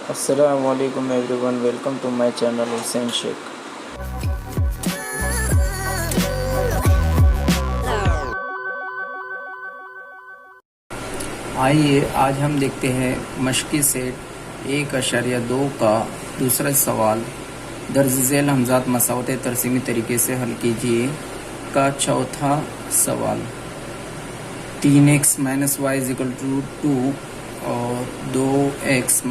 Assalamualaikum everyone, welcome to my channel Hussein Sheikh। आइए आज हम देखते हैं मशक़ी सेट 1.2 का दूसरा सवाल। दर्ज झेल हमज़ात मसावत तरसीमी तरीके से हल कीजिए का चौथा सवाल। 3x - y = 2 और 2x -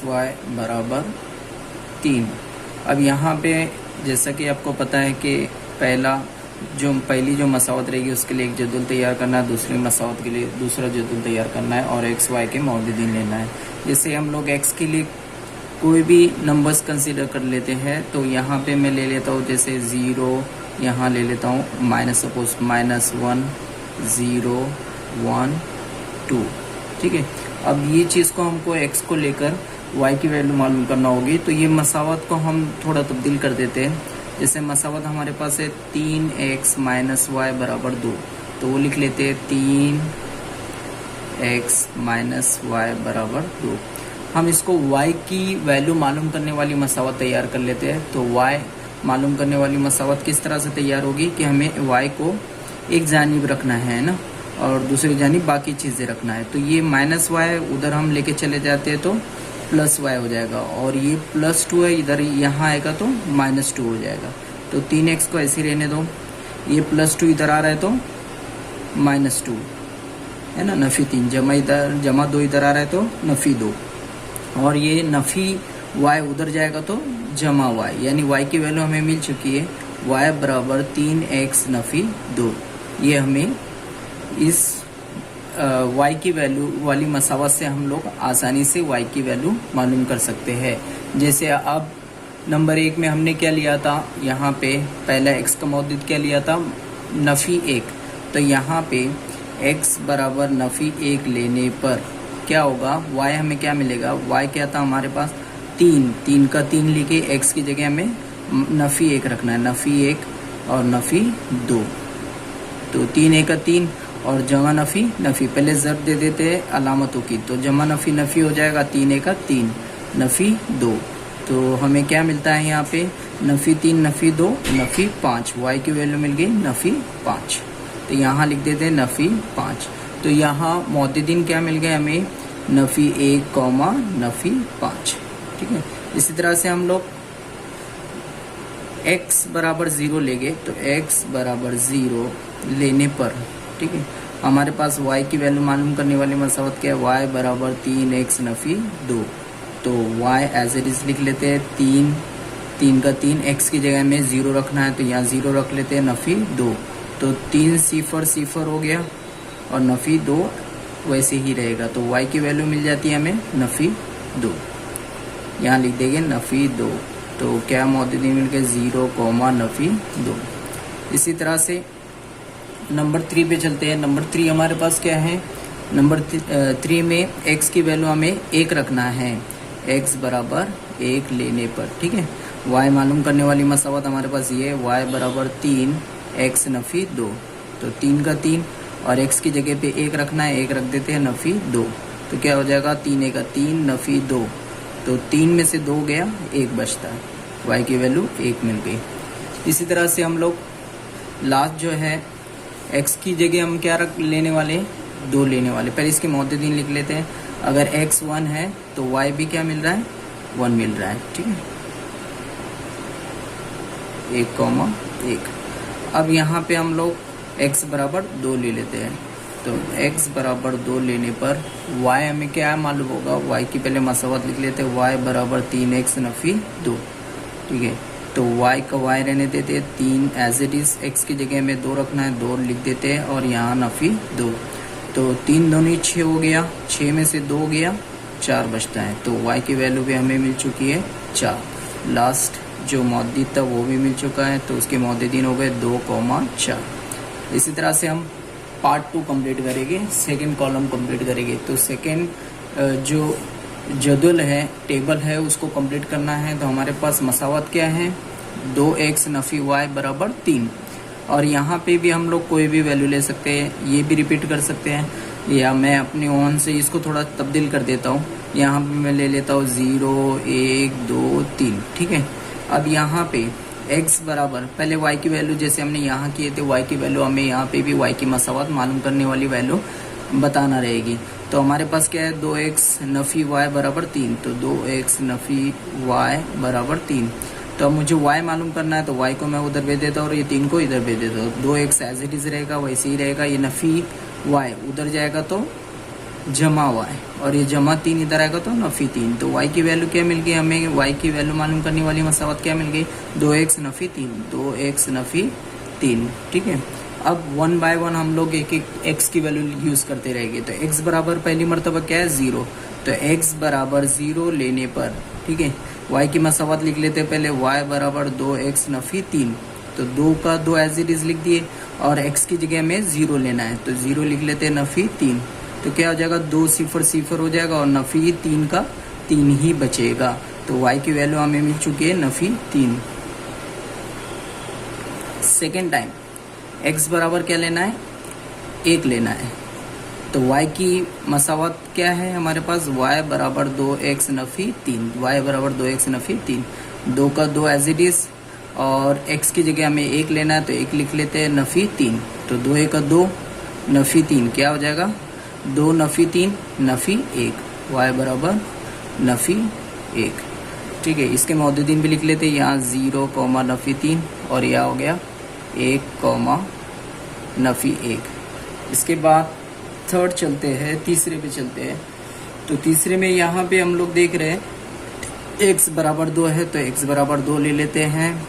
y बराबर 3। अब यहाँ पे जैसा कि आपको पता है कि पहली जो मसावत रहेगी उसके लिए एक जदुल तैयार करना है, दूसरी मसावत के लिए दूसरा जदुल तैयार करना है और एक्स वाई के मौजूदीन लेना है। जैसे हम लोग एक्स के लिए कोई भी नंबर्स कंसीडर कर लेते हैं, तो यहाँ पे मैं ले लेता हूँ जैसे 0, यहाँ ले लेता हूँ -1 0 1 2। ठीक है, अब ये चीज़ को हमको एक्स को लेकर वाई की वैल्यू मालूम करना होगी, तो ये मसावत को हम थोड़ा तब्दील कर देते हैं। जैसे मसावत हमारे पास है 3x - y बराबर 2, तो वो लिख लेते हैं 3x - y बराबर 2। हम इसको y की वैल्यू मालूम करने वाली मसावत तैयार कर लेते हैं। तो y मालूम करने वाली मसावत किस तरह से तैयार होगी कि हमें y को एक जानिब रखना है ना, और दूसरी जानिब बाकी चीज़ें रखना है। तो ये -y उधर हम लेके चले जाते हैं तो +y हो जाएगा, और ये +2 है इधर यहाँ आएगा तो -2 हो जाएगा। तो 3x को ऐसे रहने दो, ये +2 इधर आ रहा है तो -2 है ना, नफ़ी 3 जमा 2 इधर आ रहा है तो नफ़ी 2, और ये नफ़ी y उधर जाएगा तो जमा y, यानी y की वैल्यू हमें मिल चुकी है y बराबर 3x नफ़ी 2। ये हमें इस y की वैल्यू वाली मसावत से हम लोग आसानी से y की वैल्यू मालूम कर सकते हैं। जैसे अब नंबर 1 में हमने क्या लिया था, यहाँ पे पहला x का मौजूद क्या लिया था, नफ़ी 1। तो यहाँ पे x बराबर नफ़ी 1 लेने पर क्या होगा, y हमें क्या मिलेगा, y क्या था हमारे पास 3 का 3 लिखे, x की जगह हमें नफ़ी 1 रखना है, नफ़ी 1 और नफ़ी 2। तो 3 1 का 3 और जमा नफ़ी पहले ज़र्ब दे देते हैं अलामतों की, तो जमा नफ़ी हो जाएगा 3 1 का 3 नफ़ी 2। तो हमें क्या मिलता है यहाँ पे, नफ़ी 3 नफ़ी 2 नफ़ी 5, y की वैल्यू मिल गई नफ़ी 5। तो यहाँ लिख देते हैं नफ़ी 5। तो यहाँ मौजूदीन क्या मिल गए हमें, नफ़ी 1 नफ़ी 5। ठीक है, इसी तरह से हम लोग x बराबर 0 ले गए, तो x बराबर 0 लेने पर ठीक है हमारे पास y की वैल्यू मालूम करने वाली मसावत क्या है, y बराबर 3x नफ़ी 2। तो y एज इट इज़ लिख लेते हैं 3 का 3, x की जगह में 0 रखना है तो यहाँ 0 रख लेते हैं नफ़ी 2। तो 3 0 हो गया और नफ़ी 2 वैसे ही रहेगा, तो y की वैल्यू मिल जाती है हमें नफ़ी 2। यहाँ लिख देंगे नफ़ी 2। तो क्या मौजूदी मिल गए 0 नफ़ी 2। इसी तरह से नंबर 3 पे चलते हैं। नंबर 3 हमारे पास क्या है, नंबर 3 में x की वैल्यू हमें 1 रखना है, x बराबर 1 लेने पर। ठीक है, y मालूम करने वाली मसावत हमारे पास ये है, y बराबर 3x नफ़ी 2। तो 3 का 3 और x की जगह पे 1 रखना है, 1 रख देते हैं नफ़ी 2। तो क्या हो जाएगा 3 1 का 3 नफ़ी 2। तो 3 में से 2 गया, 1 बचता है, y की वैल्यू 1 मिल गई। इसी तरह से हम लोग लास्ट जो है x की जगह हम क्या लेने वाले, 2 लेने वाले। पहले इसके मौजूदीन लिख लेते हैं। अगर x 1 है तो y भी क्या मिल रहा है, 1 मिल रहा है। ठीक है, 1 1। अब यहाँ पे हम लोग x बराबर 2 ले लेते हैं। तो x बराबर 2 लेने पर y हमें क्या मालूम होगा, y की पहले मसावत लिख लेते हैं, y बराबर 3x नफ़ी 2। ठीक है, तो y का y रहने देते हैं 3 एज इट इज़, x की जगह में 2 रखना है, 2 लिख देते हैं और यहाँ नफ़ी 2। तो 3 दूनी 6 हो गया, 6 में से 2 गया, 4 बचता है। तो y की वैल्यू भी हमें मिल चुकी है 4। लास्ट जो मौजूद था वो भी मिल चुका है, तो उसके मौजूदीन हो गए 2 4। इसी तरह से हम पार्ट 2 कंप्लीट करेंगे, सेकेंड कॉलम कंप्लीट करेंगे। तो सेकेंड जो जदुल है, टेबल है, उसको कंप्लीट करना है। तो हमारे पास मसावत क्या है, 2x नफ़ी y बराबर 3। और यहाँ पे भी हम लोग कोई भी वैल्यू ले सकते हैं, ये भी रिपीट कर सकते हैं, या मैं अपनी ओन से इसको थोड़ा तब्दील कर देता हूँ। यहाँ पे मैं ले लेता हूँ 0 1 2 3, ठीक है। अब यहाँ पे x बराबर पहले y की वैल्यू जैसे हमने यहाँ किए थे, y की वैल्यू हमें यहाँ पे भी y की मसावत मालूम करने वाली वैल्यू बताना रहेगी। तो हमारे पास क्या है, 2x नफी y बराबर 3, तो 2x नफी y बराबर 3। तो अब मुझे y मालूम करना है, तो y को मैं उधर भेज देता हूँ और ये 3 को इधर भेज देता हूँ। 2x एज इट इज रहेगा, वैसे ही रहेगा। ये नफी y उधर जाएगा तो जमा y, और ये जमा 3 इधर आएगा तो नफी 3। तो y की वैल्यू क्या मिल गई हमें, y की वैल्यू मालूम करने वाली मसावत क्या मिल गई, 2x नफी 3, 2x नफी 3, ठीक है। अब 1 बाय 1 हम लोग एक एक x की वैल्यू यूज करते रहेंगे। तो x बराबर पहली मरतबा क्या है, 0। तो x बराबर 0 लेने पर, ठीक है, y की मसावत लिख लेते हैं पहले, y बराबर 2x नफी 3। तो 2 का 2 एज इट इज लिख दिए, और x की जगह में 0 लेना है, तो 0 लिख लेते हैं नफी 3। तो क्या हो जाएगा, 2 0 0 हो जाएगा, और नफी 3 का 3 ही बचेगा। तो y की वैल्यू हमें मिल चुकी है नफी 3। सेकेंड टाइम x बराबर क्या लेना है, 1 लेना है। तो y की मसावत क्या है हमारे पास, y बराबर 2x नफी 3, y बराबर 2x नफी 3। 2 का 2 एज इट इज, और x की जगह हमें 1 लेना है, तो 1 लिख लेते हैं नफी 3। तो 2 1 का 2 नफी 3, क्या हो जाएगा, 2 नफी 3 नफी 1, y बराबर नफी 1, ठीक है। इसके मौजूदीन भी लिख लेते हैं, यहाँ 0 नफी 3, और यह हो गया 1 नफी 1। इसके बाद थर्ड चलते हैं, तीसरे पे चलते हैं। तो तीसरे में यहाँ पे हम लोग देख रहे हैं x बराबर 2 है, तो x बराबर 2 ले लेते हैं।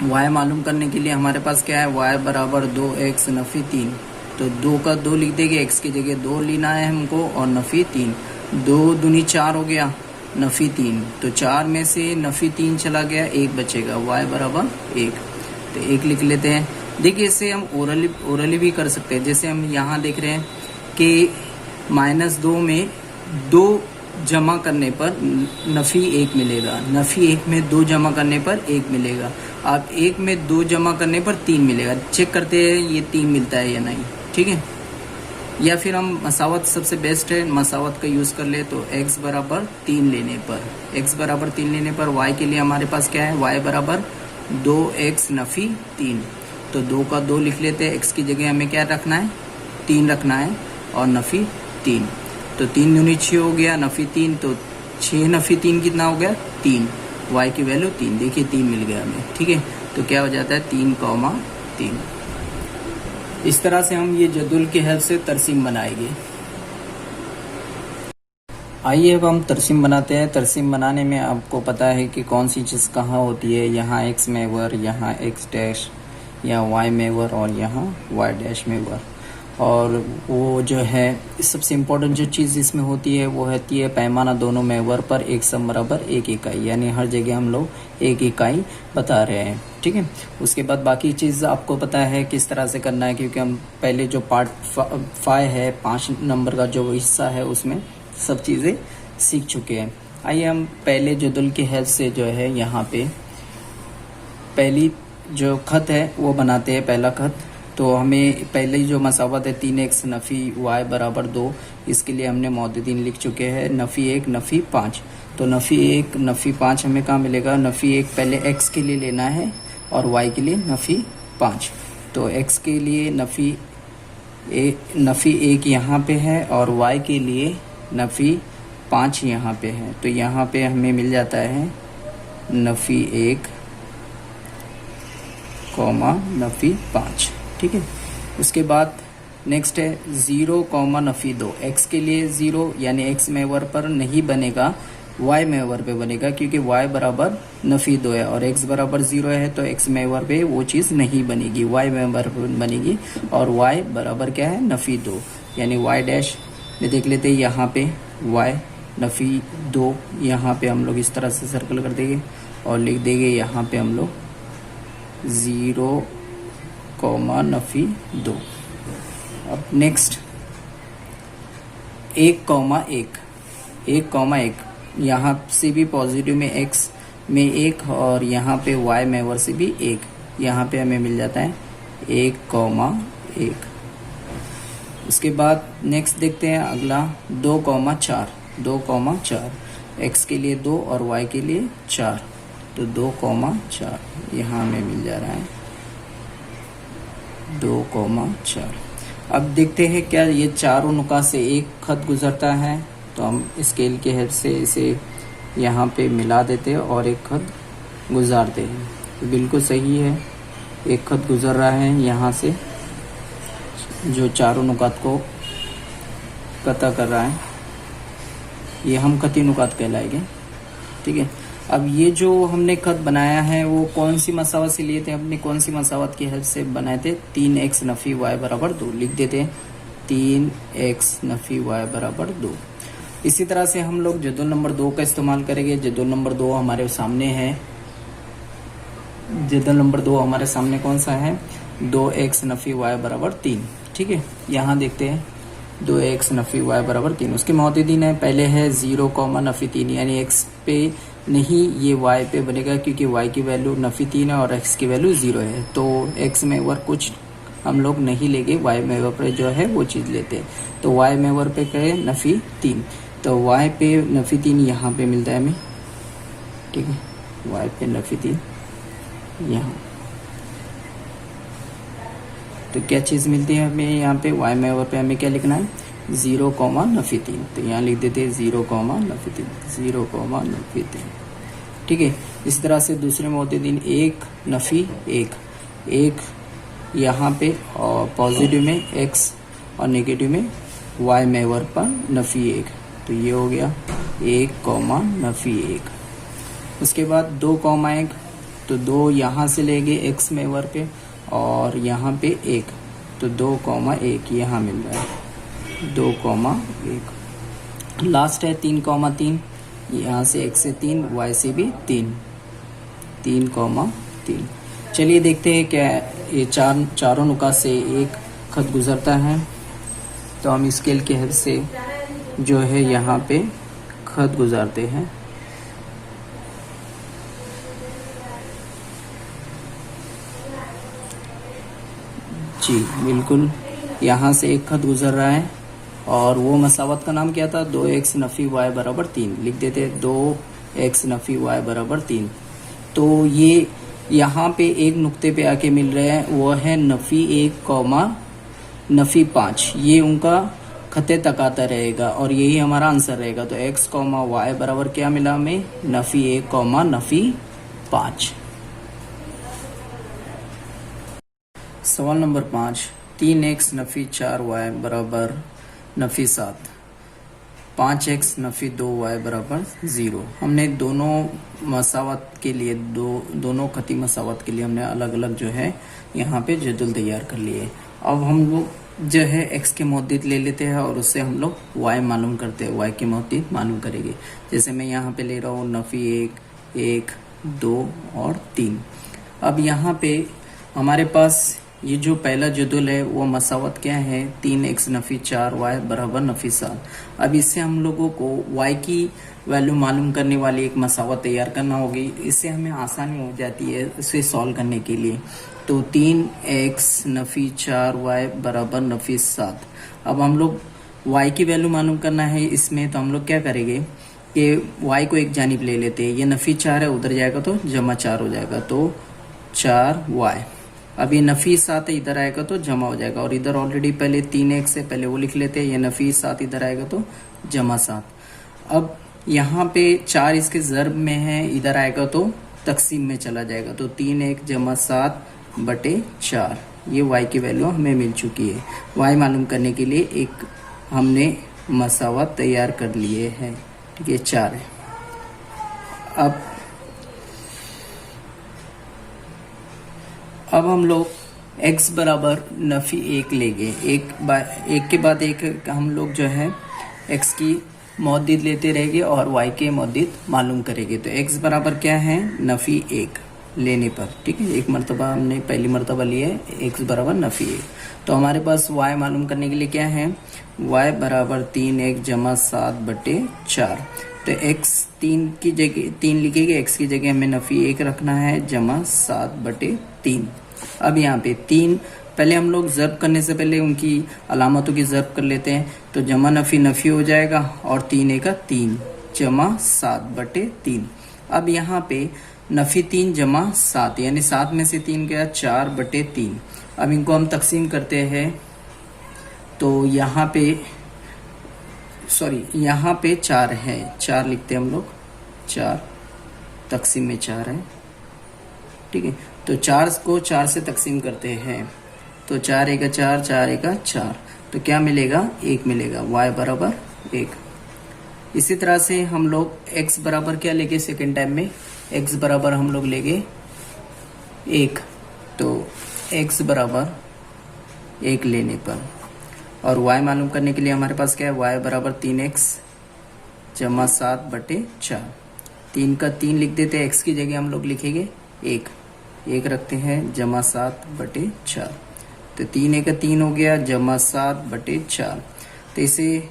y मालूम करने के लिए हमारे पास क्या है, y बराबर 2x नफी 3। तो 2 का 2 लिख देंगे, x की जगह 2 लेना है हमको, और नफी 3। 2 दूनी 4 हो गया, नफी 3। तो 4 में से नफी 3 चला गया, 1 बचेगा, y बराबर 1। तो 1 लिख लेते हैं। देखिए इसे हम ओरली भी कर सकते हैं। जैसे हम यहाँ देख रहे हैं कि -2 में 2 जमा करने पर नफी 1 मिलेगा, नफी 1 में 2 जमा करने पर 1 मिलेगा। आप 1 में 2 जमा करने पर 3 मिलेगा। चेक करते हैं ये 3 मिलता है या नहीं, ठीक है। या फिर हम मसावत सबसे बेस्ट है, मसावत का यूज़ कर ले। तो x बराबर 3 लेने पर, x बराबर 3 लेने पर y के लिए हमारे पास क्या है, y बराबर 2x नफी 3। तो 2 का 2 लिख लेते हैं, x की जगह हमें क्या रखना है, 3 रखना है, और नफी 3। तो 3 दूनी 6 हो गया, नफी 3। तो 6 नफी 3 कितना हो गया, 3। y की वैल्यू 3, देखिए 3 मिल गया हमें, ठीक है। तो क्या हो जाता है, 3,3। इस तरह से हम ये जदुल की हेल्प से तरसीम बनाएंगे। आइए अब हम तरसीम बनाते हैं। तरसीम बनाने में आपको पता है कि कौन सी चीज़ कहाँ होती है। यहाँ x में वर, यहाँ x डैश, यहाँ y में वर, और यहाँ y डैश में वर। और वो जो है सबसे इम्पोर्टेंट जो चीज़ इसमें होती है वो होती है पैमाना दोनों में वर पर एक सम बराबर 1 इकाई, यानी हर जगह हम लोग 1 इकाई बता रहे हैं, ठीक है। उसके बाद बाकी चीज़ आपको पता है किस तरह से करना है, क्योंकि हम पहले जो पार्ट 5 है, 5 नंबर का जो हिस्सा है, उसमें सब चीज़ें सीख चुके हैं। आइए हम पहले जदुल की हेल्प से जो है यहाँ पे पहली जो खत है वो बनाते हैं। पहला खत, तो हमें पहले जो मसावत है 3x नफ़ी y बराबर 2, इसके लिए हमने मौजूदीन लिख चुके हैं, नफ़ी 1 नफ़ी 5। तो नफ़ी 1 नफ़ी 5 हमें कहाँ मिलेगा, नफ़ी 1 पहले x के लिए लेना है और y के लिए नफ़ी 5। तो x के लिए नफ़ी 1 यहाँ पे है और y के लिए नफ़ी 5 यहाँ पे है। तो यहाँ पे हमें मिल जाता है नफ़ी 1 नफ़ी 5, ठीक है। उसके बाद नेक्स्ट है 0 नफ़ी 2। x के लिए 0 यानी x मेवर पर नहीं बनेगा, y मेवर पे बनेगा, क्योंकि y बराबर नफ़ी 2 है और x बराबर 0 है, तो x मेवर पे वो चीज़ नहीं बनेगी, y मेवर पे बनेगी। और y बराबर क्या है, नफ़ी 2, यानी y डैश में देख लेते हैं, यहाँ पे y नफ़ी 2, यहाँ पे हम लोग इस तरह से सर्कल कर देंगे और लिख देंगे यहाँ पे हम लोग 0 नफ़ी 2। अब नेक्स्ट 1,1 यहाँ से भी पॉजिटिव में x में 1 और यहाँ पे y मेवर से भी 1, यहाँ पे हमें मिल जाता है 1,1। उसके बाद नेक्स्ट देखते हैं अगला 2,4। 2,4, x के लिए 2 और y के लिए 4, तो 2,4 यहाँ हमें मिल जा रहा है 2,4। अब देखते हैं क्या ये चारों नुकात से एक खत गुजरता है, तो हम स्केल के हेल्प से इसे यहाँ पे मिला देते हैं और एक खत गुजारते हैं। तो बिल्कुल सही है, एक खत गुजर रहा है यहाँ से जो चारों नुकात को कता कर रहा है, ये हम खती नुकात कहलाएंगे। ठीक है, अब ये जो हमने खत बनाया है वो कौन सी मसावत से लिए थे, हमने कौन सी मसावत की हेल्प से बनाए थे, 3x नफी y बराबर 2 लिख देते हैं, 3x नफी y बराबर 2। इसी तरह से हम लोग जदवल नंबर 2 का इस्तेमाल करेंगे। जदवल नंबर 2 हमारे सामने है, जदवल नंबर 2 हमारे सामने कौन सा है, 2x नफी y बराबर 3। ठीक है, यहाँ देखते हैं 2x नफी y बराबर 3, उसके मौजूदीन है, पहले है 0, नफी 3, यानी x पे नहीं ये y पे बनेगा क्योंकि y की वैल्यू नफी 3 है और x की वैल्यू 0 है, तो x में वर कुछ हम लोग नहीं लेंगे, y में वर पे जो है वो चीज़ लेते हैं। तो y में वर पे कहे नफी 3, तो y पे नफी 3 यहाँ पे मिलता है हमें। ठीक है, y पे नफी 3 यहाँ, तो क्या चीज़ मिलती है हमें यहाँ पे, y में वर पे हमें क्या लिखना है, 0, नफी 3, तो यहाँ लिख देते हैं 0, नफी 3, 0, नफी 3। ठीक है, इस तरह से दूसरे मौजूदीन 1 नफी 1 यहाँ पे और पॉजिटिव में x और नेगेटिव में y में वर पर नफी 1, तो ये हो गया 1, नफी 1। उसके बाद 2, 1, तो 2 यहाँ से लेंगे x में वर पे और यहाँ पे 1, तो 2, 1 यहाँ मिल रहा है 2, 1। लास्ट है 3, 3, यहाँ से x से 3, y से भी 3, 3, 3। चलिए देखते हैं क्या ये चारों नुकात से एक खत गुजरता है, तो हम स्केल के हेल्प से जो है यहाँ पे खत गुजारते हैं। जी बिल्कुल, यहाँ से एक खत गुजर रहा है और वो मसावत का नाम क्या था, 2x नफी y बराबर 3 लिख देते हैं, 2x नफी y बराबर 3। तो ये यहाँ पे एक नुक्ते पे आके मिल रहे हैं, वो है नफी 1, नफी 5, ये उनका खते तकाता रहेगा और यही हमारा आंसर रहेगा। तो x, y बराबर क्या मिला हमें, नफी 1, नफी 5। सवाल नंबर 5, 3x नफी 4y बराबर नफी 7, 5x नफी 2y बराबर 0। हमने दोनों मसावत के लिए दोनों खती मसावत के लिए हमने अलग अलग जो है यहाँ पे जदवल तैयार कर लिए। अब हम लोग जो है x के मौजूद ले लेते हैं और उससे हम लोग y मालूम करते हैं, y के मौजूद मालूम करेंगे। जैसे मैं यहाँ पे ले रहा हूँ नफी 1, 2 और 3। अब यहाँ पे हमारे पास ये जो पहला जदवल है वो मसावत क्या है, 3x नफी 4y बराबर नफी 7। अब इससे हम लोगों को y की वैल्यू मालूम करने वाली एक मसावत तैयार करना होगी, इससे हमें आसानी हो जाती है इसे सॉल्व करने के लिए। तो 3x नफी 4y बराबर नफी 7। अब हम लोग y की वैल्यू मालूम करना है इसमें, तो हम लोग क्या करेंगे कि y को एक जानिब ले लेते हैं, ये नफी 4 है, उधर जाएगा तो जमा 4 हो जाएगा, तो 4y। अब ये नफी 7 इधर आएगा तो जमा हो जाएगा, और इधर ऑलरेडी पहले 3x है, पहले वो लिख लेते हैं, ये नफी 7 इधर आएगा तो जमा 7। अब यहाँ पे 4 इसके ज़र्ब में है, इधर आएगा तो तकसीम में चला जाएगा, तो 3x जमा 7 बटे 4। ये y की वैल्यू हमें मिल चुकी है। y मालूम करने के लिए एक हमने मसावत तैयार कर लिए है, ठीक है, 4 है। अब हम लोग x बराबर नफी 1 लेंगे, एक के बाद एक हम लोग जो है x की मौजूद लेते रहेंगे और y के मौजूद मालूम करेंगे। तो x बराबर क्या है, नफी 1 लेने पर, ठीक है, एक मरतबा हमने पहली मरतबा लिया है x बराबर नफी 1। तो हमारे पास y मालूम करने के लिए क्या है, y बराबर 3x जमा 7 बटे 4। तो x 3 की जगह 3 लिखेंगे, x की जगह हमें नफी 1 रखना है, जमा 7 बटे 3। अब यहाँ पे 3 पहले हम लोग ज़र्ब करने से पहले उनकी अलामतों की ज़र्ब कर लेते हैं। तो जमा नफ़ी नफ़ी हो जाएगा और 3 एका 3 जमा 7/3। अब यहाँ पे नफ़ी 3 जमा 7 यानी 7 में से 3 गया 4/3। अब इनको हम तकसीम करते हैं तो यहाँ पे यहाँ पे 4 है, 4 लिखते हैं हम लोग, 4 तकसीम में 4 है, ठीक है। तो 4 को 4 से तकसीम करते हैं तो 4 एका 4 4 एका 4, तो क्या मिलेगा, 1 मिलेगा, y बराबर 1। इसी तरह से हम लोग x बराबर क्या लेंगे सेकेंड टाइम में, x बराबर हम लोग लेंगे 1, तो x बराबर 1 लेने पर, और y मालूम करने के लिए हमारे पास क्या है, y बराबर 3x जमा 7/4। 3 का 3 लिख देते हैं, x की जगह हम लोग लिखेंगे 1 रखते हैं जमा 7/4। तो 3 एका 3 हो गया जमा 7/4। तो इसे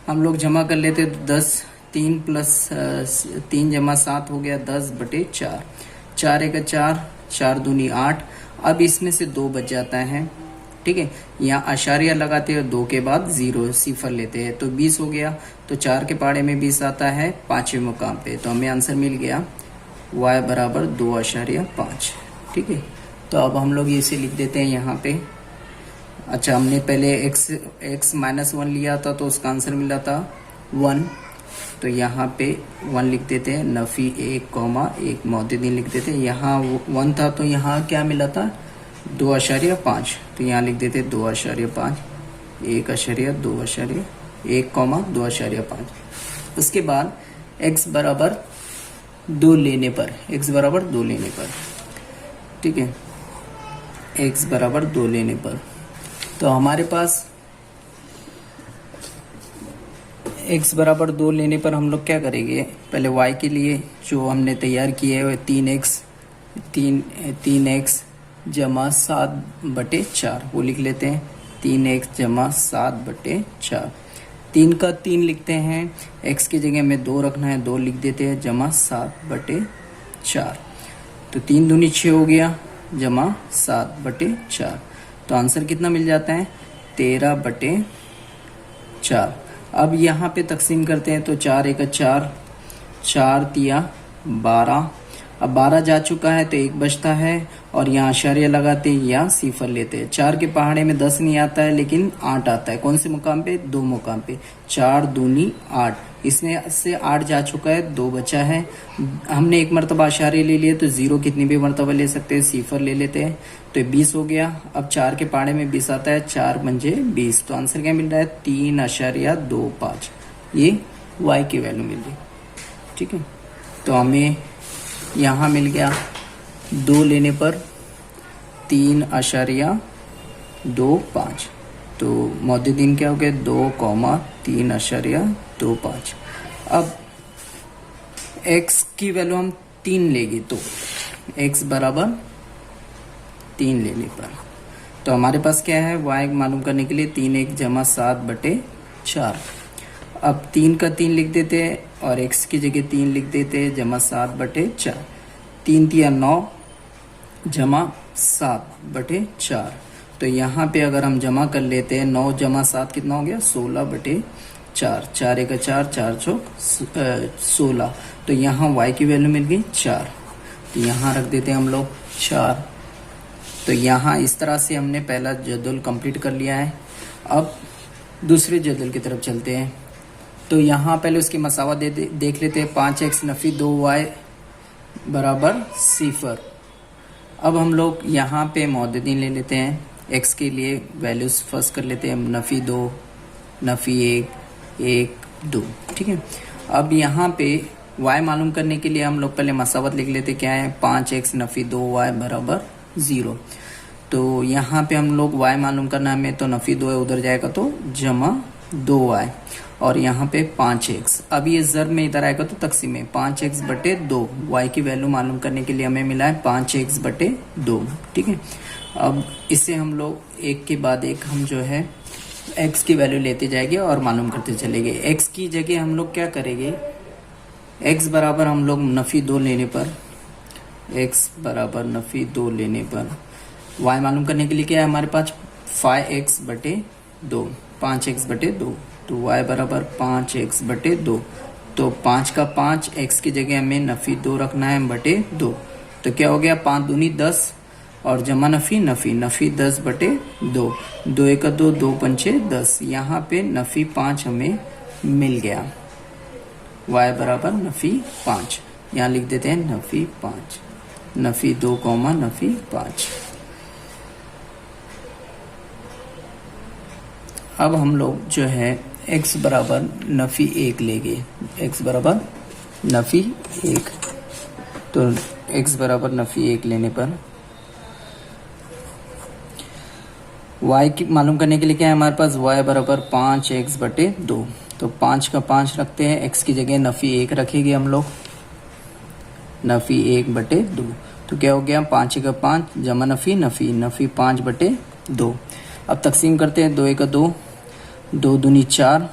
हम लोग जमा कर लेते तो 10, 3 + 3 जमा 7 हो गया 10/4। 4 एका 4, 4 दूनी 8। अब इसमें से 2 बच जाता है, ठीक है। यहाँ आशारिया लगाते हैं, 2 के बाद 0 सिफर लेते हैं, तो 20 हो गया। तो 4 के पहाड़े में 20 आता है 5वें मुकाम पे, तो हमें आंसर मिल गया y बराबर 2.5, ठीक है। तो अब हम लोग इसे लिख देते हैं यहाँ पे। अच्छा, हमने पहले x -1 लिया था तो उसका आंसर मिला था 1, तो यहाँ पे 1 लिख देते हैं, नफ़ी 1, मौजूदीन लिख देते हैं। यहाँ 1 था तो यहाँ क्या मिला था, 2.5, तो यहाँ लिख देते 2.5, 1.2.5। उसके बाद x बराबर 2 लेने पर, ठीक है, x बराबर 2 लेने पर, तो हमारे पास x बराबर 2 लेने पर हम लोग क्या करेंगे, पहले y के लिए जो हमने तैयार किए है 3x जमा 7/4 वो लिख लेते हैं, 3x जमा 7/4। 3 का 3 लिखते हैं, x की जगह में 2 रखना है, 2 लिख देते हैं जमा 7/4। तो 3 दूनी 6 हो गया जमा 7/4। तो आंसर कितना मिल जाता है, 13/4। अब यहाँ पे तकसीम करते हैं तो 4 एका 4, 4 तिया 12। अब 12 जा चुका है तो 1 बचता है, और यहाँ आशारिया लगाते हैं या सिफर लेते हैं। 4 के पहाड़े में 10 नहीं आता है लेकिन 8 आता है, कौन से मुकाम पे, 2 मुकाम पे। 4 दूनी 8, इसमें से 8 जा चुका है, 2 बचा है। हमने 1 मरतबा आशारिया ले लिए तो 0 कितनी भी मरतबा ले सकते हैं, सिफर ले लेते हैं, तो 20 हो गया। अब 4 के पहाड़े में 20 आता है, 4 पंजे 20, तो आंसर क्या मिल रहा है, 3.25। ये y की वैल्यू मिल रही, ठीक है। तो हमें यहाँ मिल गया 2 लेने पर 3.25, तो मौजूदीन क्या हो गया, 2,3.25। अब x की वैल्यू हम 3 लेंगे तो x बराबर 3 लेने पर, तो हमारे पास क्या है, y मालूम करने के लिए 3x जमा 7/4। अब 3 का 3 लिख देते हैं और x की जगह 3 लिख देते हैं जमा 7/4। 3 तिया 9 जमा 7/4। तो यहाँ पे अगर हम जमा कर लेते हैं, 9 जमा 7 कितना हो गया, 16/4। 4 एका 4, 4 चौक 16। तो यहाँ y की वैल्यू मिल गई 4, तो यहाँ रख देते हैं हम लोग 4। तो यहाँ इस तरह से हमने पहला जदुल कंप्लीट कर लिया है। अब दूसरे जदुल की तरफ चलते हैं। तो यहाँ पहले उसकी मसावा देख लेते हैं। 5x नफ़ी 2y बराबर 0। अब हम लोग यहाँ पे मौजूदीन ले लेते हैं। x के लिए वैल्यूज फर्स्ट कर लेते हैं, नफ़ी 2, नफ़ी 1, 1, 2, ठीक है। अब यहाँ पे y मालूम करने के लिए हम लोग पहले मसावत लिख लेते, क्या है, 5x नफ़ी 2y बराबर 0। तो यहाँ पे हम लोग y मालूम करना है हमें, तो नफ़ी 2 है उधर जाएगा तो जमा 2y, और यहाँ पे 5x। अब ये ज़र्ब में इधर आएगा तो तकसीम में 5x/2। y की वैल्यू मालूम करने के लिए हमें मिला है 5x/2, ठीक है। अब इसे हम लोग एक के बाद एक हम जो है x की वैल्यू लेते जाएंगे और मालूम करते चलेंगे। x की जगह हम लोग क्या करेंगे, x बराबर हम लोग नफ़ी 2 लेने पर, x बराबर नफ़ी 2 लेने पर y मालूम करने के लिए क्या है हमारे पास 5x बटे 2, 5x बटे 2, तो y बराबर 5x बटे 2। तो 5 का 5, x की जगह हमें नफी 2 रखना है बटे 2। तो क्या हो गया, 5 दूनी 10 और जमा नफी नफी 10 बटे 2, 2 एक 2, 2 पंचे 10। यहाँ पे नफी 5 हमें मिल गया, y बराबर नफी 5। यहाँ लिख देते हैं नफी 5, नफी 2 कॉमा नफी 5। अब हम लोग जो है x बराबर नफी 1 लेंगे, x बराबर नफी 1। तो x बराबर नफी 1 लेने पर y की मालूम करने के लिए क्या है हमारे पास, y बराबर 5x बटे 2। तो 5 का 5 रखते हैं, x की जगह नफी 1 रखेंगे हम लोग, नफी 1 बटे 2। तो क्या हो गया, 5 का 5 जमा नफी 5 बटे 2। अब तकसीम करते हैं, 2 एक 2, 2 दूनी 4।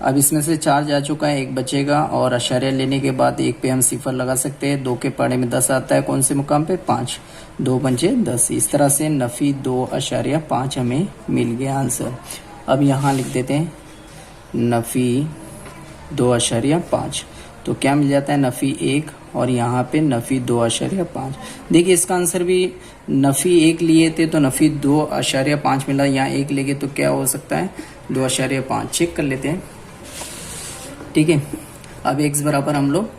अब इसमें से 4 जा चुका है, 1 बचेगा और अशारिया लेने के बाद 1 पे हम सिफर लगा सकते हैं। 2 के पढ़े में 10 आता है, कौन से मुकाम पे, 5, 2 पंचे 10। इस तरह से नफी 2.5 हमें मिल गया आंसर। अब यहाँ लिख देते हैं नफी 2.5। तो क्या मिल जाता है, नफी 1 और यहाँ पे नफी 2.5। देखिए इसका आंसर भी नफी 1 लिए थे तो नफी 2.5 मिला, यहाँ 1 लेंगे तो क्या हो सकता है, 2.5। चेक कर लेते हैं, ठीक है। अब x बराबर हम लोग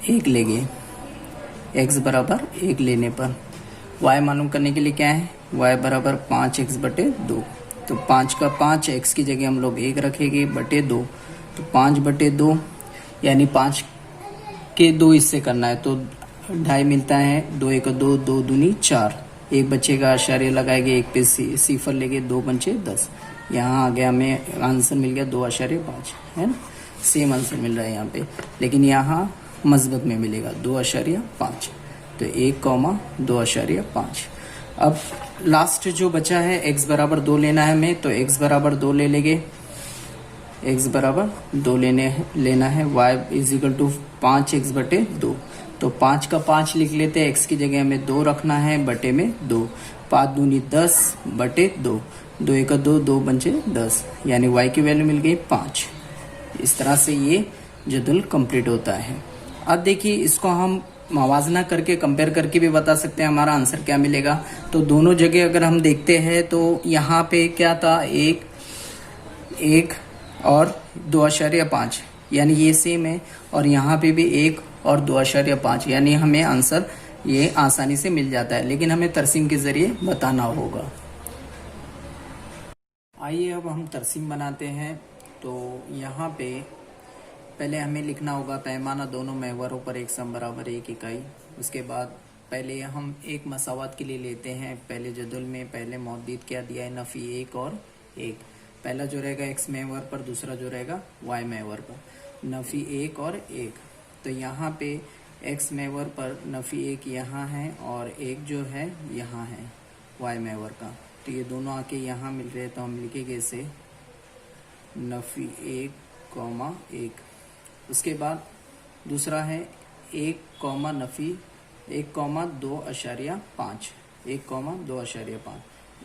1 लेंगे, x बराबर 1 लेने पर y मालूम करने के लिए क्या है, y बराबर 5x बटे 2। तो 5 का 5, x की जगह हम लोग 1 रखेंगे बटे 2। तो 5 बटे 2 यानी 5 के 2 इससे करना है तो 2.5 मिलता है, 2 एक 2, 2 दूनी 4, 1 बच्चे का अशारिया लगाएंगे, 1 पे सिफर लेंगे, 2 पंचे 10। यहाँ आ गया, हमें आंसर मिल गया 2.5 है ना। सेम आंसर मिल रहा है यहाँ पे, लेकिन यहाँ मजबूत में मिलेगा 2.5। तो 1,2.5। अब लास्ट जो बचा है x बराबर 2 लेना है हमें, तो x बराबर 2 ले लेंगे, x बराबर 2 लेना है। y is equal to 5x बटे 2। तो 5 का 5 लिख लेते हैं, x की जगह हमें 2 रखना है बटे में 2, 5 दूनी 10 बटे 2, 2 एक 2, 2 पंचे 10, यानी y की वैल्यू मिल गई 5। इस तरह से ये जदुल कंप्लीट होता है। अब देखिए इसको हम मवाजना करके कंपेयर करके भी बता सकते हैं हमारा आंसर क्या मिलेगा। तो दोनों जगह अगर हम देखते हैं तो यहाँ पे क्या था, 1 और 2.5, यानी ये सेम है, और यहाँ पे भी 1 और 2.5, यानी हमें आंसर ये आसानी से मिल जाता है, लेकिन हमें तरसीम के जरिए बताना होगा। आइए अब हम तरसीम बनाते हैं। तो यहाँ पे पहले हमें लिखना होगा पैमाना दोनों महवरों पर एक सम बराबर 1 इकाई। उसके बाद पहले हम एक मसावत के लिए लेते हैं। पहले जदुल में पहले मौजूद क्या दिया है, नफी 1 और 1। पहला जो रहेगा x महवर पर, दूसरा जो रहेगा y महवर पर, नफी 1 और 1। तो यहाँ पे x महवर पर नफी 1 यहाँ है और 1 जो है यहाँ है y महवर का। तो ये दोनों आके यहाँ मिल रहे हैं, तो हम लिखेंगे इसे नफी 1,1। उसके बाद दूसरा है 1, नफी 1,2.5, 1,2.5।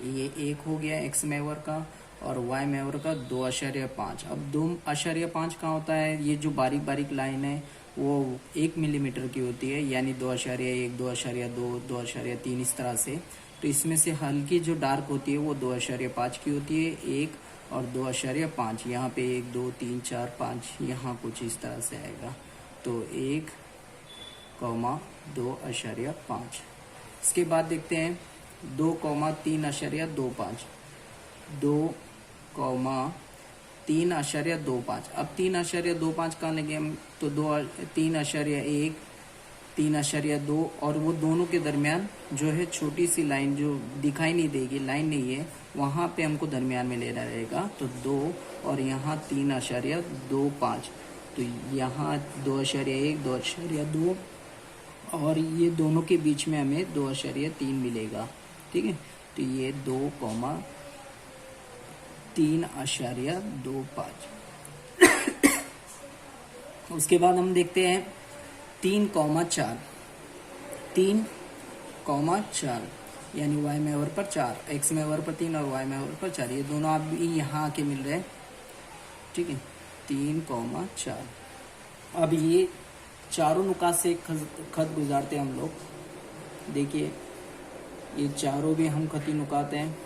ये 1 हो गया x महवर का और y महवर का 2.5। अब 2.5 कहाँ होता है, ये जो बारीक बारीक लाइन है वो 1 मिलीमीटर की होती है, यानी 2.1, 2.2, 2.3 इस तरह से। तो इसमें से हल्की जो डार्क होती है वो 2.5 की होती है, 1 और 2.5। यहाँ पे 1, 2, 3, 4, 5 यहाँ कुछ इस तरह से आएगा। तो 1,2.5। इसके बाद देखते हैं 2,3.25, 2,3.25। अब 3.25 कहाँ लगे हम, तो 3.1, 3.2 और वो दोनों के दरमियान जो है छोटी सी लाइन जो दिखाई नहीं देगी, लाइन नहीं है, वहाँ पे हमको दरमियान में लेना रहेगा। तो 2 और यहाँ 3.25। तो यहाँ 2.1, 2.2 और ये दोनों के बीच में हमें 2.3 मिलेगा, ठीक है। तो ये 2,3.25। उसके बाद हम देखते हैं 3,4, यानी y में ओवर पर 4, x में ओवर पर 3 और y में ओवर पर 4, ये दोनों आप भी यहाँ आके मिल रहे हैं, ठीक है, 3,4। अब ये चारों नुकात से एक खत गुजारते हैं हम लोग। देखिए ये चारों भी हम खती नुकात हैं,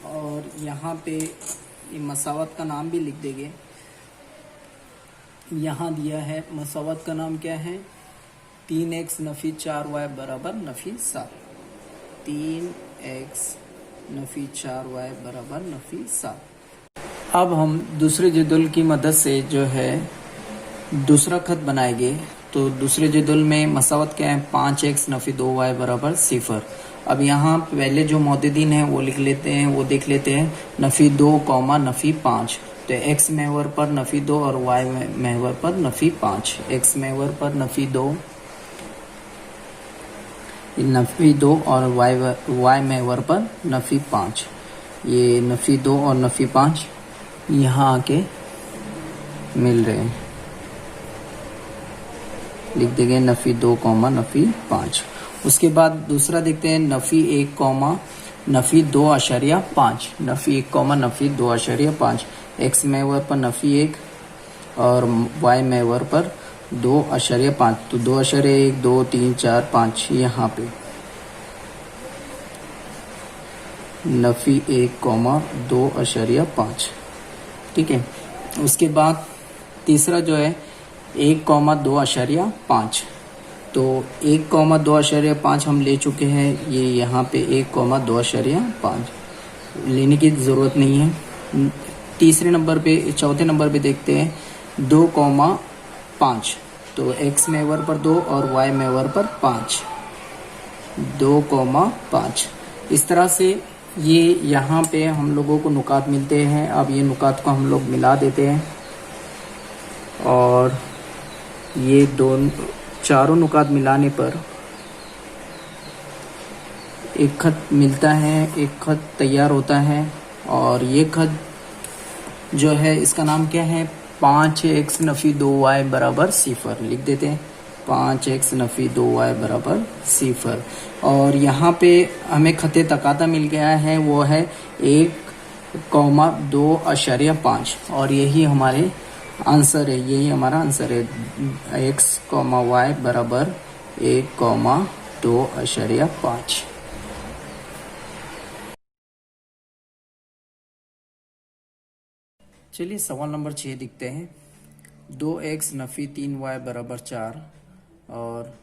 और यहाँ पे ये मसावत का नाम भी लिख देंगे। यहाँ दिया है मसावत का नाम क्या है, 3x नफी 4y बराबर नफी 7। 3x नफी 4y बराबर नफी 7। अब हम दूसरे जदुल की मदद से जो है दूसरा खत बनाएंगे। तो दूसरे जदुल में मसावत क्या है, 5x नफी 2y बराबर 0। अब यहाँ पहले जो मौजूदीन है वो लिख लेते हैं, वो देख लेते हैं, नफी 2 कॉमा नफी 5। तो x महवर पर नफी 2 और y महवर पर नफी 5। x महवर पर नफी 2 और y महवर पर नफी 5। ये नफी 2 और नफी 5 यहाँ आके मिल रहे हैं, लिख देंगे नफी 2 कॉमा नफी 5। उसके बाद दूसरा देखते हैं, Nafi 1 comma Nafi 2.5। Nafi 1 comma Nafi 2.5। x महवर पर नफी 1 और y महवर पर 2.5। तो 2.1 2 3 4 5 यहाँ पे नफी 1 कॉमा 2.5, ठीक है। उसके बाद तीसरा जो है 1 कॉमा 2.5। तो 1 कॉमा 2.5 हम ले चुके हैं, ये यहाँ पे 1 कॉमा 2.5 लेने की ज़रूरत नहीं है। तीसरे नंबर पे, चौथे नंबर पे देखते हैं 2,5। तो x महवर पर 2 और y महवर पर 5, 2,5। इस तरह से ये यहाँ पे हम लोगों को नुकात मिलते हैं। अब ये नुकात को हम लोग मिला देते हैं और ये चारों नुकात मिलाने पर एक खत मिलता है, एक खत तैयार होता है। और ये खत जो है इसका नाम क्या है, 5x नफी 2y बराबर 0 लिख देते हैं। 5x नफी 2y बराबर 0। और यहाँ पे हमें खते तकाता मिल गया है, वो है 1,2.5 और यही हमारे आंसर है, यही हमारा आंसर है। x, y बराबर 1,2.5। चलिए सवाल नंबर 6 दिखते हैं। 2x नफी 3y बराबर 4 और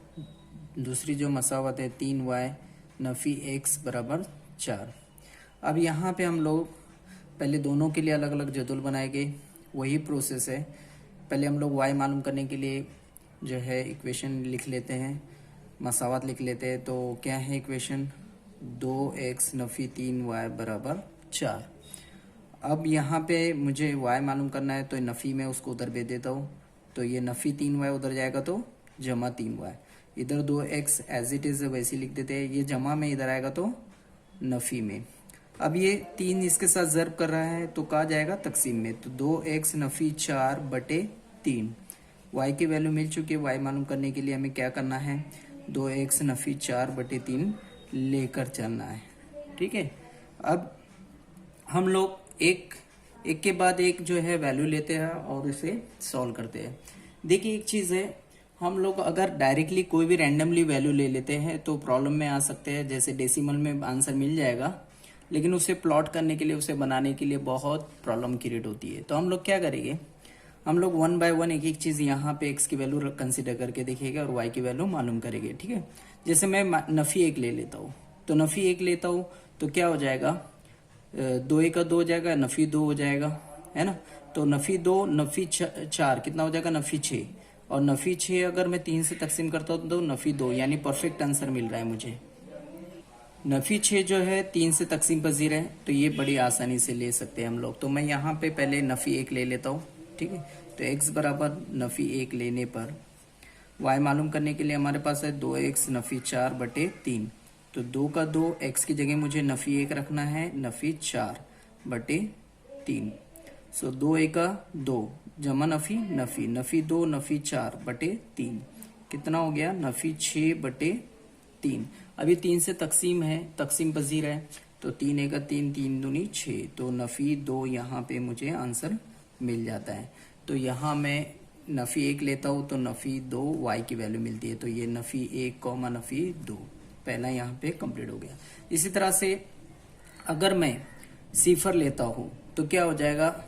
दूसरी जो मसावत है 3y नफी x बराबर 4। अब यहाँ पे हम लोग पहले दोनों के लिए अलग अलग जदुल बनाएंगे, वही प्रोसेस है। पहले हम लोग y मालूम करने के लिए जो है इक्वेशन लिख लेते हैं, मसावत लिख लेते हैं। तो क्या है इक्वेशन, 2x नफी 3y बराबर 4। अब यहाँ पे मुझे y मालूम करना है, तो नफ़ी में उसको उधर भेज देता हूँ। तो ये नफ़ी 3y उधर जाएगा तो जमा 3y, इधर 2x एज इट इज़ वैसे लिख देते हैं। ये जमा में इधर आएगा तो नफ़ी में। अब ये 3 इसके साथ ज़र्ब कर रहा है तो कहाँ जाएगा, तकसीम में। तो 2x नफ़ी 4 बटे 3। y की वैल्यू मिल चुकी है। y मालूम करने के लिए हमें क्या करना है, 2x नफ़ी 4 बटे 3 लेकर चलना है, ठीक है। अब हम लोग एक के बाद एक जो है वैल्यू लेते हैं और इसे सॉल्व करते हैं। देखिए एक चीज़ है, हम लोग अगर डायरेक्टली कोई भी रैंडमली वैल्यू ले लेते हैं तो प्रॉब्लम में आ सकते हैं। जैसे डेसिमल में आंसर मिल जाएगा, लेकिन उसे प्लॉट करने के लिए, उसे बनाने के लिए बहुत प्रॉब्लम क्रिएट होती है। तो हम लोग क्या करेंगे, हम लोग 1 बाय 1 एक एक चीज़ यहाँ पे x की वैल्यू कंसिडर करके देखेंगे और y की वैल्यू मालूम करेंगे, ठीक है। जैसे मैं नफ़ी 1 ले लेता हूँ, तो नफ़ी 1 लेता हूँ तो क्या हो जाएगा, 2 1 2 हो जाएगा, नफ़ी 2 हो जाएगा, है ना। तो नफ़ी 2 नफ़ी 4 कितना हो जाएगा, नफ़ी 6। और नफ़ी 6 अगर मैं 3 से तकसीम करता हूँ तो नफ़ी 2, यानी परफेक्ट आंसर मिल रहा है मुझे। नफ़ी 6 जो है 3 से तकसीम पजीर है, तो ये बड़ी आसानी से ले सकते हैं हम लोग। तो मैं यहाँ पे पहले नफ़ी 1 ले लेता हूँ, ठीक है। तो x बराबर नफ़ी 1 लेने पर y मालूम करने के लिए हमारे पास है 2x नफ़ी 4 बटे 3। तो 2 का 2, x की जगह मुझे नफ़ी 1 रखना है, नफ़ी 4 बटे 3। सो 2 1 2 जमा नफ़ी नफ़ी 2 नफ़ी 4 बटे 3 कितना हो गया, नफ़ी 6 बटे 3। अभी 3 से तकसीम है, तकसीम पजीर है, तो 3 एक 3, 3 दूनी 6, तो नफी 2 यहाँ पे मुझे आंसर मिल जाता है। तो यहाँ मैं नफी 1 लेता हूँ तो नफी 2 y की वैल्यू मिलती है, तो ये नफी 1 कॉमा नफी 2 पहला यहाँ पे कंप्लीट हो गया। इसी तरह से अगर मैं सिफर लेता हूँ तो क्या हो जाएगा,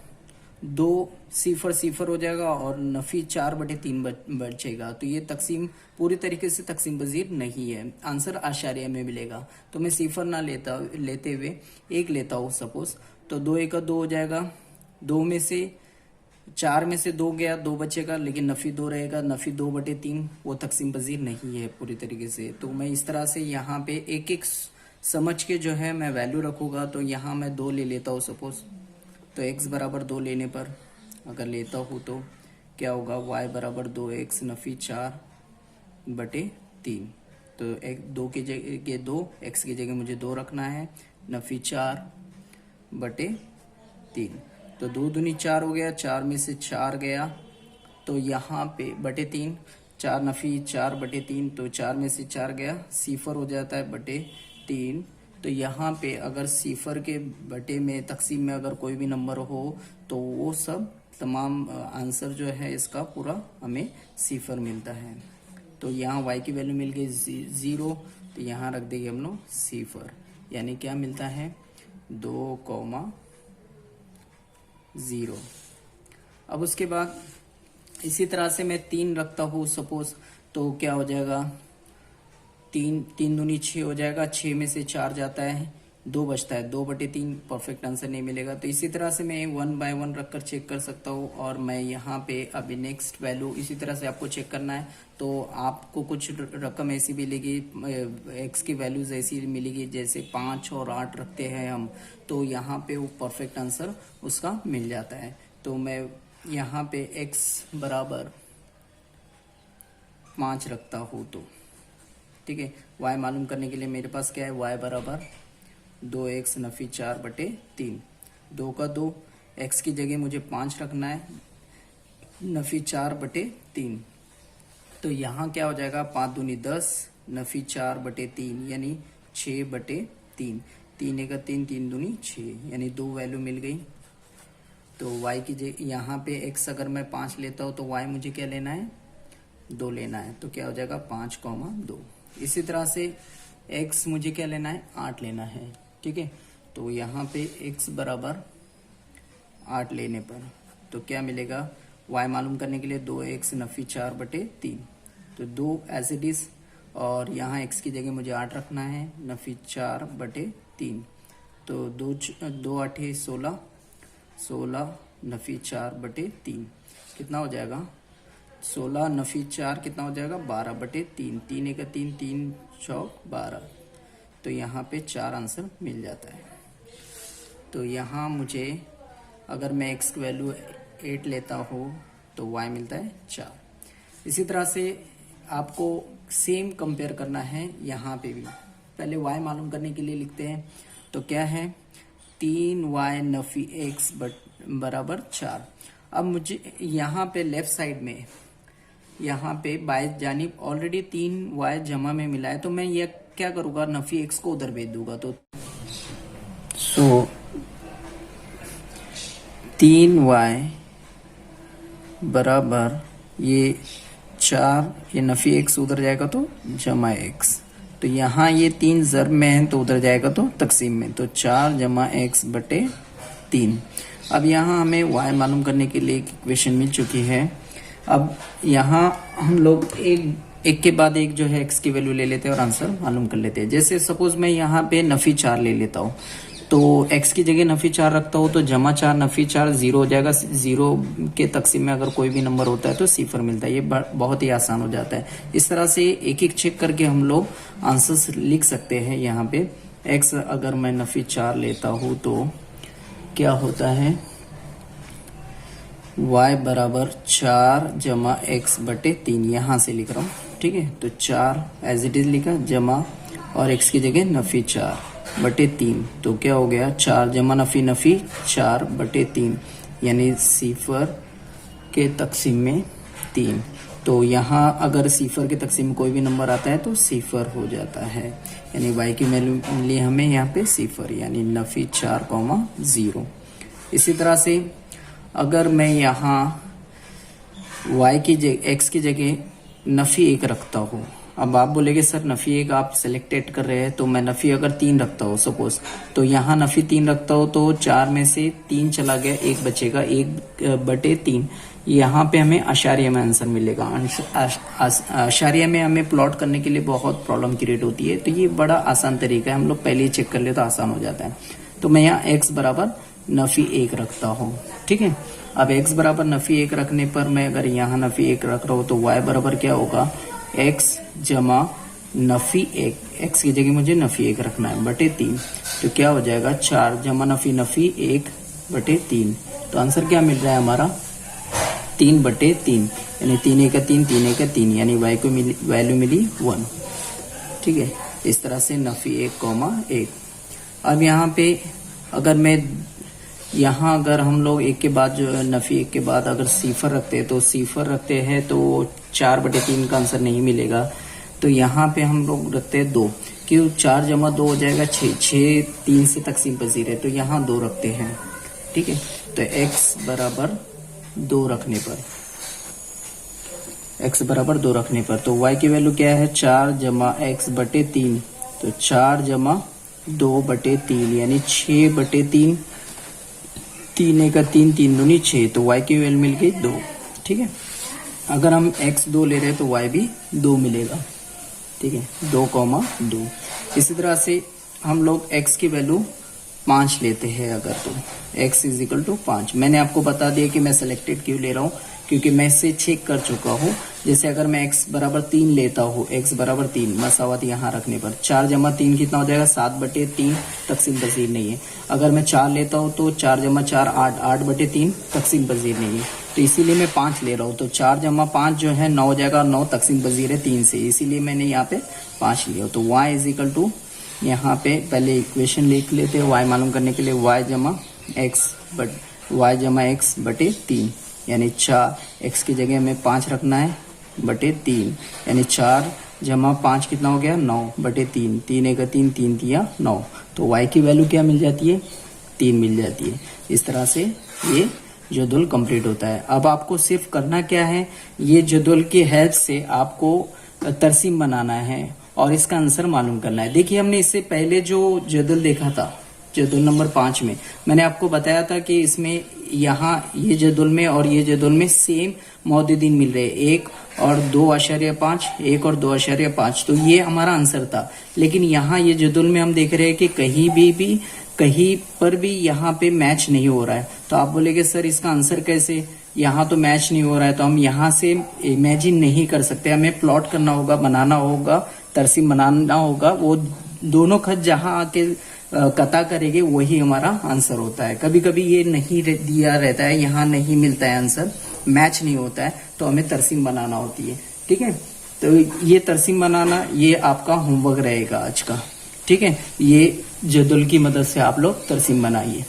2 सिफर सिफर हो जाएगा और नफी 4/3 बचेगा। तो ये तकसीम पूरी तरीके से तकसीम पजीर नहीं है, आंसर आशारिया में मिलेगा। तो मैं सिफर ना लेते हुए 1 लेता हूँ सपोज, तो 2 एक 2 हो जाएगा, 2 में से 4 में से 2 गया, 2 बचेगा, लेकिन नफी 2 रहेगा, नफी 2/3 वो तकसीम पजीर नहीं है पूरी तरीके से। तो मैं इस तरह से यहाँ पे एक एक समझ के जो है मैं वैल्यू रखूंगा। तो यहाँ मैं 2 ले लेता हूँ सपोज, तो x बराबर 2 लेने पर अगर लेता हूँ तो क्या होगा, y बराबर 2x नफी 4/3। तो 2 की जगह 2, x की जगह मुझे 2 रखना है, नफी 4/3। तो 2 दूनी 4 हो गया, 4 में से 4 गया, तो यहाँ पे /3, 4 नफी 4/3, तो 4 में से 4 गया, सिफर हो जाता है /3। तो यहाँ पे अगर सिफर के बटे में तकसीम में अगर कोई भी नंबर हो तो वो सब तमाम आंसर जो है इसका पूरा हमें सिफर मिलता है। तो यहाँ y की वैल्यू मिल गई 0, तो यहाँ रख देंगे हम लोग सिफर, यानी क्या मिलता है 2,0। अब उसके बाद इसी तरह से मैं 3 रखता हूँ सपोज, तो क्या हो जाएगा, 3 दूनी 6 हो जाएगा, 6 में से 4 जाता है, 2 बचता है, 2/3 परफेक्ट आंसर नहीं मिलेगा। तो इसी तरह से मैं 1 बाय 1 रखकर चेक कर सकता हूँ। और मैं यहाँ पे अभी नेक्स्ट वैल्यू इसी तरह से आपको चेक करना है, तो आपको कुछ रकम ऐसी मिलेगी, x की वैल्यूज ऐसी मिलेगी जैसे 5 और 8 रखते हैं हम, तो यहाँ पे वो परफेक्ट आंसर उसका मिल जाता है। तो मैं यहाँ पे x बराबर 5 रखता हूँ, तो ठीक है, y मालूम करने के लिए मेरे पास क्या है, y बराबर 2x नफी 4/3, 2 का 2, x की जगह मुझे 5 रखना है, नफी 4/3। तो यहाँ क्या हो जाएगा, 5 दूनी 10 नफी 4/3 यानी 6/3, 3 एक 3, 3 दूनी 6 यानी 2 वैल्यू मिल गई। तो y की जगह यहाँ पे x अगर मैं 5 लेता हूँ तो y मुझे क्या लेना है, 2 लेना है, तो क्या हो जाएगा 5,2। इसी तरह से x मुझे क्या लेना है, 8 लेना है, ठीक है। तो यहाँ पे x बराबर 8 लेने पर तो क्या मिलेगा, y मालूम करने के लिए 2x नफी 4/3, तो 2 एज इट इज, और यहाँ x की जगह मुझे 8 रखना है, नफी 4/3, तो 2 8 16, 16 नफी 4/3 कितना हो जाएगा, 16 नफी 4 कितना हो जाएगा, 12/3, 3 एक 3, 3 चौक 12, तो यहाँ पे 4 आंसर मिल जाता है। तो यहाँ मुझे अगर मैं x की वैल्यू 8 लेता हूँ तो y मिलता है 4। इसी तरह से आपको सेम कंपेयर करना है यहाँ पे भी। पहले y मालूम करने के लिए लिखते हैं, तो क्या है 3y नफी x बराबर 4। अब मुझे यहाँ पे लेफ्ट साइड में यहाँ पे बाय जानिब ऑलरेडी 3y जमा में मिला है, तो मैं ये क्या करूँगा, नफी x को उधर भेज दूंगा। तो 3y बराबर ये 4, ये नफी x उधर जाएगा तो जमा x, तो यहाँ ये 3 ज़र्ब में है तो उधर जाएगा तो तकसीम में, तो 4 जमा x/3। अब यहाँ हमें y मालूम करने के लिए एक इक्वेशन मिल चुकी है। अब यहाँ हम लोग एक के बाद एक जो है x की वैल्यू ले लेते हैं और आंसर मालूम कर लेते हैं। जैसे सपोज मैं यहाँ पे नफी 4 ले लेता हूँ, तो x की जगह नफी 4 रखता हूँ, तो जमा 4 नफी 4 0 हो जाएगा। 0 के तकसीम में अगर कोई भी नंबर होता है तो सिफर मिलता है। ये बहुत ही आसान हो जाता है। इस तरह से एक एक चेक करके हम लोग आंसर्स लिख सकते हैं। यहाँ पे x अगर मैं नफी 4 लेता हूँ तो क्या होता है, y बराबर 4 जमा x/3, यहाँ से लिख रहा हूँ, ठीक है। तो 4 एज इट इज लिखा, जमा और x की जगह नफी 4/3, तो क्या हो गया 4 जमा नफी 4/3 यानी सिफर के तकसीम में 3। तो यहाँ अगर सिफर के तकसीम में कोई भी नंबर आता है तो सिफर हो जाता है, यानी y की वैल्यू मिली हमें यहाँ पे सिफर, यानी नफी 4,0। इसी तरह से अगर मैं यहाँ x की जगह नफी 1 रखता हूँ, अब आप बोलेगे सर नफी 1 आप सिलेक्टेड कर रहे हैं, तो मैं नफी अगर 3 रखता हूँ सपोज, तो यहाँ नफी 3 रखता हूँ तो 4 में से 3 चला गया, 1 बचेगा, 1/3। यहाँ पे हमें आशारिया में आंसर मिलेगा। आशारिया में हमें प्लॉट करने के लिए बहुत प्रॉब्लम क्रिएट होती है, तो ये बड़ा आसान तरीका है, हम लोग पहले ही चेक कर ले तो आसान हो जाता है। तो मैं यहाँ x बराबर नफी 1 रखता हूँ, ठीक है। अब x बराबर नफी 1 रखने पर मैं अगर यहाँ नफी 1 रख रहा हूँ तो y बराबर क्या होगा, x जमा नफी 1, x की जगह मुझे नफी 1 रखना है, बटे 3। तो क्या हो जाएगा 4 जमा नफी 1 बटे 3। तो आंसर क्या मिल रहा है हमारा 3/3, यानी 3 1 3 3 1 3, यानी y को वैल्यू मिली 1, ठीक है। इस तरह से नफी 1,1। अब यहाँ पे अगर मैं यहाँ अगर हम लोग 1 के बाद जो नफी 1 के बाद अगर सिफर रखते हैं तो सिफर रखते हैं तो 4/3 का आंसर नहीं मिलेगा। तो यहाँ पे हम लोग रखते हैं 2, क्यों 4 जमा 2 हो जाएगा 6, 3 से तकसीम पजीर है, तो यहाँ 2 रखते हैं, ठीक है। तो x बराबर 2 रखने पर, x बराबर 2 रखने पर तो y की वैल्यू क्या है 4 जमा x बटे 3, तो 4 जमा 2/3 यानी 6/3, 3 1 3 3 दूनी 6, तो y की वैल्यू मिल गई 2, ठीक है। अगर हम x 2 ले रहे हैं तो y भी 2 मिलेगा, ठीक है, 2,2। इसी तरह से हम लोग x की वैल्यू 5 लेते हैं अगर, तो x = 5। मैंने आपको बता दिया कि मैं सिलेक्टेड क्यों ले रहा हूँ, क्योंकि मैं इससे चेक कर चुका हूँ। जैसे अगर मैं x बराबर 3 लेता हूँ, x बराबर 3 मसावत यहाँ रखने पर 4 जमा 3 कितना हो जाएगा 7/3, तकसीम पजीर नहीं है। अगर मैं 4 लेता हूँ तो 4 जमा 4 8, 8/3 तकसीम पजीर नहीं है, तो इसीलिए मैं 5 ले रहा हूँ। तो 4 जमा 5 जो है 9 हो जाएगा, 9 तकसीम पजीर है 3 से, इसीलिए मैंने यहाँ पे 5 लिया। तो y = यहाँ पे पहले इक्वेशन लिख लेते हैं, y मालूम करने के लिए y जमा x बटे 3, यानी 4, x की जगह हमें 5 रखना है बटे 3, यानी 4 जमा 5 कितना हो गया 9/3, 3 1 3 3 3 9, तो y की वैल्यू क्या मिल जाती है 3 मिल जाती है। इस तरह से ये जदुल कंप्लीट होता है। अब आपको सिर्फ करना क्या है, ये जदुल की हेल्प से आपको तरसीम बनाना है और इसका आंसर मालूम करना है। देखिए हमने इससे पहले जो जदुल देखा था, जदुल नंबर 5 में मैंने आपको बताया था कि इसमें यहाँ ये जदुल में और ये जदुल में सेम मौजूदीन मिल रहे हैं, 1 और 2.5, 1 और 2.5, तो ये हमारा आंसर था। लेकिन यहाँ ये जदुल में हम देख रहे हैं कि कहीं पर भी यहाँ पे मैच नहीं हो रहा है। तो आप बोलेगे सर इसका आंसर कैसे, यहाँ तो मैच नहीं हो रहा है, तो हम यहाँ से इमेजिन नहीं कर सकते, हमें प्लॉट करना होगा, बनाना होगा, तरसीम बनाना होगा। वो दोनों खत जहाँ आके कता करेंगे वही हमारा आंसर होता है। कभी कभी ये नहीं दिया रहता है, यहाँ नहीं मिलता है आंसर, मैच नहीं होता है, तो हमें तरसीम बनाना होती है, ठीक है। तो ये तरसीम बनाना ये आपका होमवर्क रहेगा आज का, ठीक है। ये जदुल की मदद से आप लोग तरसीम बनाइए।